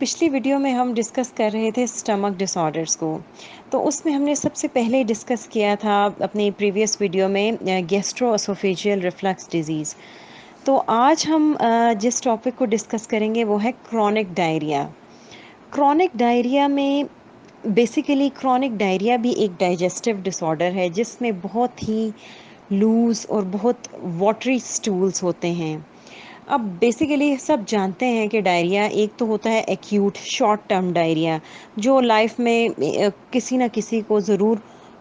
پچھلی ویڈیو میں ہم ڈسکس کر رہے تھے سٹمک ڈس آرڈرس کو. تو اس میں ہم نے سب سے پہلے ڈسکس کیا تھا اپنی پریویس ویڈیو میں گیسٹرو اسوفیجیل ریفلکس ڈیزیز. تو آج ہم جس ٹاپک کو ڈسکس کریں گے وہ ہے کرونک ڈائریا. کرونک ڈائریا میں بیسیکلی کرونک ڈائریا بھی ایک ڈائجسٹو ڈس آرڈر ہے جس میں بہت ہی لوز اور بہت واٹری سٹولز ہوتے ہیں. اب بیسیکلی سب جانتے ہیں کہ ڈائریا ایک تو ہوتا ہے ایکیوٹ شارٹ ٹرم ڈائریا جو لائف میں کسی نہ کسی کو ضرور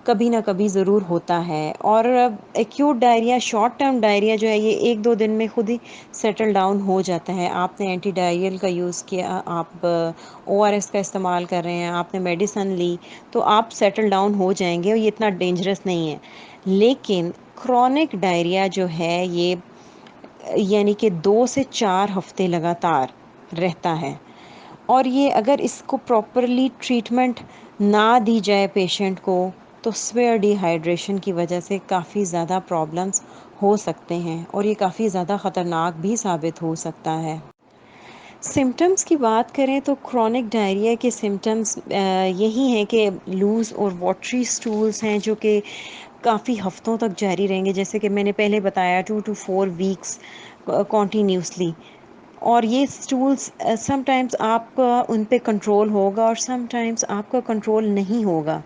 کبھی نہ کبھی ضرور ہوتا ہے. اور acute diarrhoea short term diarrhoea جو ہے یہ ایک دو دن میں خود ہی سیٹل ڈاؤن ہو جاتا ہے. آپ نے اینٹی ڈائریل کا یوز کیا, آپ ORS کا استعمال کر رہے ہیں, آپ نے میڈیسن لی تو آپ سیٹل ڈاؤن ہو جائیں گے اور یہ اتنا ڈینجرس نہیں ہے. لیکن کرونک ڈائریا جو ہے یہ یعنی کہ 2 سے 4 ہفتے لگاتار رہتا ہے. اور یہ اگر اس کو پراپرلی ٹریٹمنٹ نہ دی جائے پیشنٹ کو تو سویئر ڈی ہائیڈریشن کی وجہ سے کافی زیادہ پرابلمس ہو سکتے ہیں اور یہ کافی زیادہ خطرناک بھی ثابت ہو سکتا ہے. سمٹمز کی بات کریں تو کرونک ڈائریا کے سمٹمز یہی ہیں کہ لوز اور واٹری سٹولز ہیں جو کہ کافی ہفتوں تک جاری رہیں گے, جیسے کہ میں نے پہلے بتایا 2 to 4 weeks کنٹینیوسلی. اور یہ سٹولز سم ٹائمز آپ کا ان پہ کنٹرول ہوگا اور سم ٹائمز آپ کا کنٹرول نہیں ہوگا.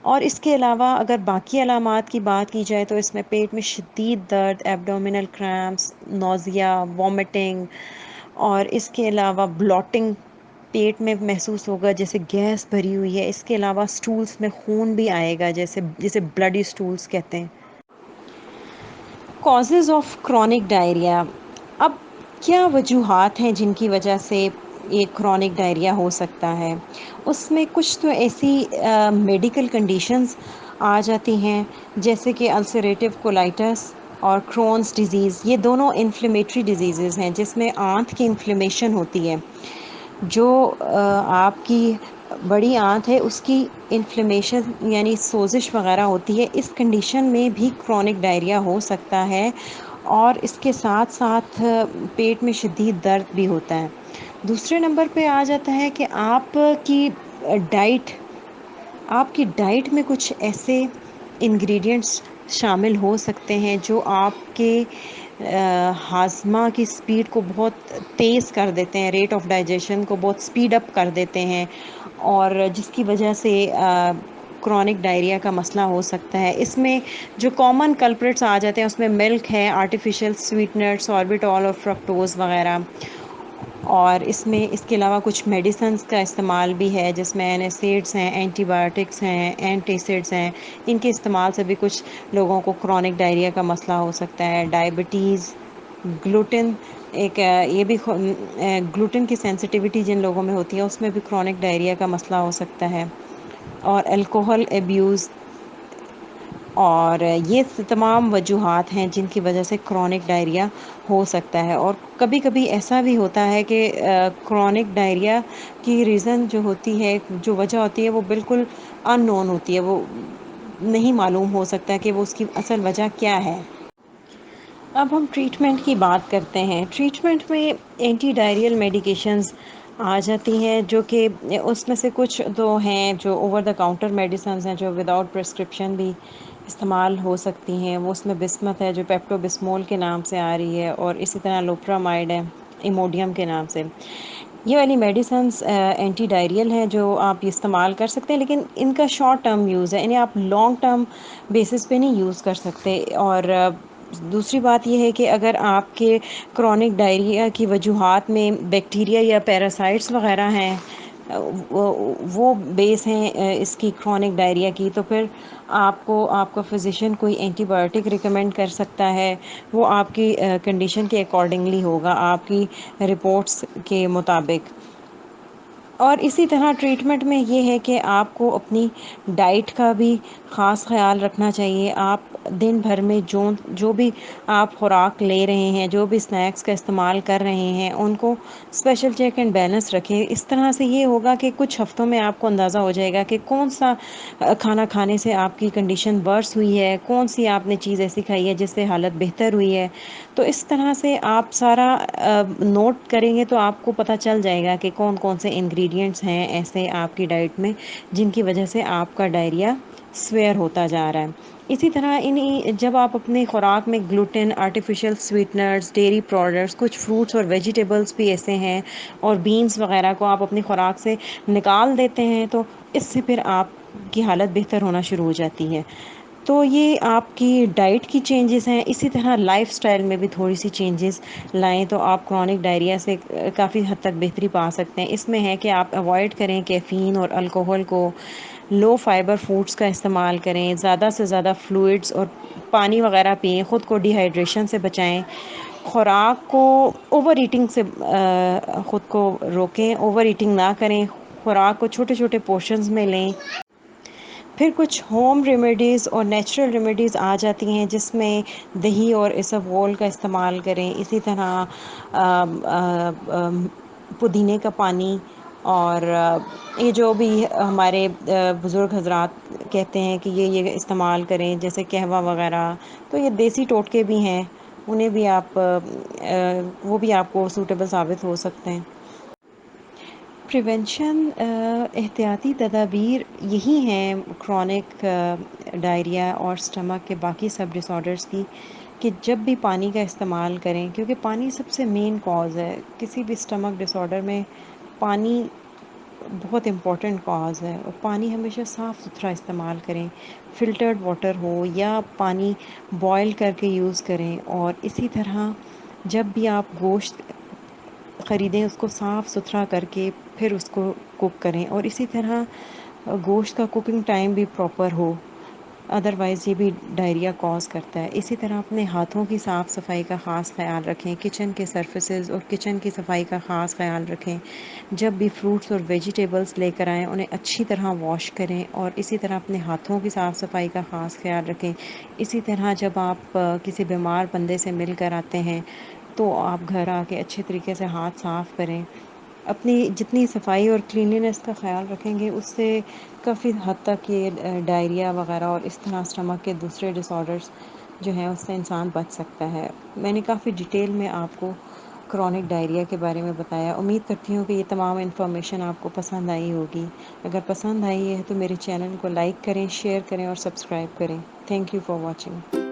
اور اس کے علاوہ اگر باقی علامات کی بات کی جائے تو اس میں پیٹ میں شدید درد, ایبڈومینل کریمپس, نوزیا, وامٹنگ اور اس کے علاوہ بلاٹنگ پیٹ میں محسوس ہوگا جیسے گیس بھری ہوئی ہے. اس کے علاوہ سٹولز میں خون بھی آئے گا جیسے بلڈی سٹولز کہتے ہیں. Causes of chronic diarrhoea. اب کیا وجوہات ہیں جن کی وجہ سے یہ کرونک ڈائریا ہو سکتا ہے؟ اس میں کچھ تو ایسی میڈیکل کنڈیشنز آ جاتی ہیں جیسے کہ السریٹیو کولائٹس اور کرونز ڈیزیز. یہ دونوں انفلیمیٹری ڈیزیزز ہیں جس میں آنت کی انفلیمیشن ہوتی ہے. جو آپ کی بڑی آنت ہے اس کی انفلیمیشن یعنی سوزش وغیرہ ہوتی ہے. اس کنڈیشن میں بھی کرونک ڈائریا ہو سکتا ہے اور اس کے ساتھ ساتھ پیٹ میں شدید درد بھی ہوتا ہے. دوسرے نمبر پہ آ جاتا ہے کہ آپ کی ڈائٹ میں کچھ ایسے انگریڈینٹس شامل ہو سکتے ہیں جو آپ کے ہاضمہ کی سپیڈ کو بہت تیز کر دیتے ہیں, ریٹ آف ڈائجیشن کو بہت سپیڈ اپ کر دیتے ہیں اور جس کی وجہ سے کرونک ڈائریا کا مسئلہ ہو سکتا ہے. اس میں جو کامن کلپریٹس آ جاتے ہیں اس میں ملک ہے, آرٹیفیشیل سویٹنر, ساربیٹول اور فرکٹوز وغیرہ. اور اس میں اس کے علاوہ کچھ میڈیسنز کا استعمال بھی ہے جس میں NSAIDs ہیں, اینٹی بایوٹکس ہیں, اینٹیسڈس ہیں. ان کے استعمال سے بھی کچھ لوگوں کو کرونک ڈائریا کا مسئلہ ہو سکتا ہے. ڈائبٹیز, گلوٹن یہ بھی گلوٹن کی سینسٹیوٹی جن لوگوں میں ہوتی ہے اس میں بھی کرونک ڈائریا کا مسئلہ ہو سکتا ہے. اور الکوہل ایبیوز. اور یہ تمام وجوہات ہیں جن کی وجہ سے کرونک ڈائریا ہو سکتا ہے. اور کبھی کبھی ایسا بھی ہوتا ہے کہ کرونک ڈائریا کی ریزن جو ہوتی ہے, جو وجہ ہوتی ہے وہ بالکل ان نون ہوتی ہے, وہ نہیں معلوم ہو سکتا کہ وہ اس کی اصل وجہ کیا ہے. اب ہم ٹریٹمنٹ کی بات کرتے ہیں. ٹریٹمنٹ میں اینٹی ڈائریل میڈیکیشنز آ جاتی ہیں جو کہ اس میں سے کچھ تو ہیں جو اوور دا کاؤنٹر میڈیسنز ہیں جو وداؤٹ پرسکرپشن بھی استعمال ہو سکتی ہیں. وہ اس میں بسمت ہے جو پیپٹو بسمول کے نام سے آ رہی ہے, اور اسی طرح لوپرامائڈ ہے ایموڈیم کے نام سے. یہ والی میڈیسنز اینٹی ڈائریل ہیں جو آپ استعمال کر سکتے ہیں, لیکن ان کا شارٹ ٹرم یوز ہے, یعنی آپ لانگ ٹرم بیسس پہ نہیں یوز کر سکتے. اور دوسری بات یہ ہے کہ اگر آپ کے کرونک ڈائریا کی وجوہات میں بیکٹیریا یا پیراسائٹس وغیرہ ہیں, وہ بیس ہیں اس کی کرونک ڈائریا کی, تو پھر آپ کا فزیشین کوئی اینٹی بایوٹک ریکمینڈ کر سکتا ہے. وہ آپ کی کنڈیشن کے اکارڈنگلی ہوگا, آپ کی رپورٹس کے مطابق. اور اسی طرح ٹریٹمنٹ میں یہ ہے کہ آپ کو اپنی ڈائٹ کا بھی خاص خیال رکھنا چاہیے. آپ دن بھر میں جو بھی آپ خوراک لے رہے ہیں، جو بھی اسنیکس کا استعمال کر رہے ہیں، ان کو اسپیشل چیک اینڈ بیلنس رکھیں. اس طرح سے یہ ہوگا کہ کچھ ہفتوں میں آپ کو اندازہ ہو جائے گا کہ کون سا کھانا کھانے سے آپ کی کنڈیشن ورس ہوئی ہے، کون سی آپ نے چیز ایسی کھائی ہے جس سے حالت بہتر ہوئی ہے. تو اس طرح سے آپ سارا نوٹ کریں گے تو آپ کو پتہ چل جائے گا کہ کون کون سے انگریڈینٹس ہیں ایسے آپ کی ڈائٹ میں جن کی وجہ سے آپ کا ڈائریا سویئر ہوتا جا رہا ہے. اسی طرح جب آپ اپنے خوراک میں گلوٹن، آرٹیفیشیل سویٹنرز، ڈیری پروڈکٹس، کچھ فروٹس اور ویجیٹیبلس بھی ایسے ہیں اور بینس وغیرہ کو آپ اپنی خوراک سے نکال دیتے ہیں تو اس سے پھر آپ کی حالت بہتر ہونا شروع ہو جاتی ہے. تو یہ آپ کی ڈائٹ کی چینجز ہیں. اسی طرح لائف سٹائل میں بھی تھوڑی سی چینجز لائیں تو آپ کرونک ڈائریا سے کافی حد تک بہتری پا سکتے ہیں. اس میں ہے کہ آپ اوائڈ کریں کیفین اور الکوحل کو، لو فائبر فوڈز کا استعمال کریں، زیادہ سے زیادہ فلوئڈز اور پانی وغیرہ پئیں، خود کو ڈی ہائیڈریشن سے بچائیں، خوراک کو اوور ایٹنگ سے خود کو روکیں، اوور ایٹنگ نہ کریں، خوراک کو چھوٹے چھوٹے پورشنز میں لیں. پھر کچھ ہوم ریمیڈیز اور نیچرل ریمیڈیز آ جاتی ہیں جس میں دہی اور اسبغول کا استعمال کریں. اسی طرح پودینے کا پانی اور یہ جو بھی ہمارے بزرگ حضرات کہتے ہیں کہ یہ استعمال کریں جیسے قہوہ وغیرہ، تو یہ دیسی ٹوٹکے بھی ہیں، انہیں بھی وہ بھی آپ کو سوٹیبل ثابت ہو سکتے ہیں. پریونشن احتیاطی تدابیر یہی ہیں کرونک ڈائریا اور اسٹمک کے باقی سب ڈس آرڈرس کی، کہ جب بھی پانی کا استعمال کریں کیونکہ پانی سب سے مین کاز ہے کسی بھی اسٹمک ڈس آرڈر میں. پانی بہت امپورٹنٹ کاز ہے اور پانی ہمیشہ صاف ستھرا استعمال کریں، فلٹرڈ واٹر ہو یا پانی بوائل کر کے یوز کریں. اور اسی طرح جب بھی آپ گوشت خریدیں اس کو صاف ستھرا کر کے پھر اس کو کوک کریں، اور اسی طرح گوشت کا کوکنگ ٹائم بھی پراپر ہو، ادروائز یہ بھی ڈائریا کوز کرتا ہے. اسی طرح اپنے ہاتھوں کی صاف صفائی کا خاص خیال رکھیں، کچن کے سرفیسز اور کچن کی صفائی کا خاص خیال رکھیں. جب بھی فروٹس اور ویجیٹیبلس لے کر آئیں انہیں اچھی طرح واش کریں اور اسی طرح اپنے ہاتھوں کی صاف صفائی کا خاص خیال رکھیں. اسی طرح جب آپ کسی بیمار بندے سے مل کر آتے ہیں تو آپ گھر آ کے اچھے طریقے سے ہاتھ صاف کریں. اپنی جتنی صفائی اور کلینینس کا خیال رکھیں گے اس سے کافی حد تک یہ ڈائریا وغیرہ اور اس طرح اسٹمک کے دوسرے ڈس آرڈرس جو ہیں اس سے انسان بچ سکتا ہے. میں نے کافی ڈیٹیل میں آپ کو کرونک ڈائریا کے بارے میں بتایا. امید کرتی ہوں کہ یہ تمام انفارمیشن آپ کو پسند آئی ہوگی. اگر پسند آئی ہے تو میرے چینل کو لائک کریں، شیئر کریں اور سبسکرائب کریں. Thank you for watching.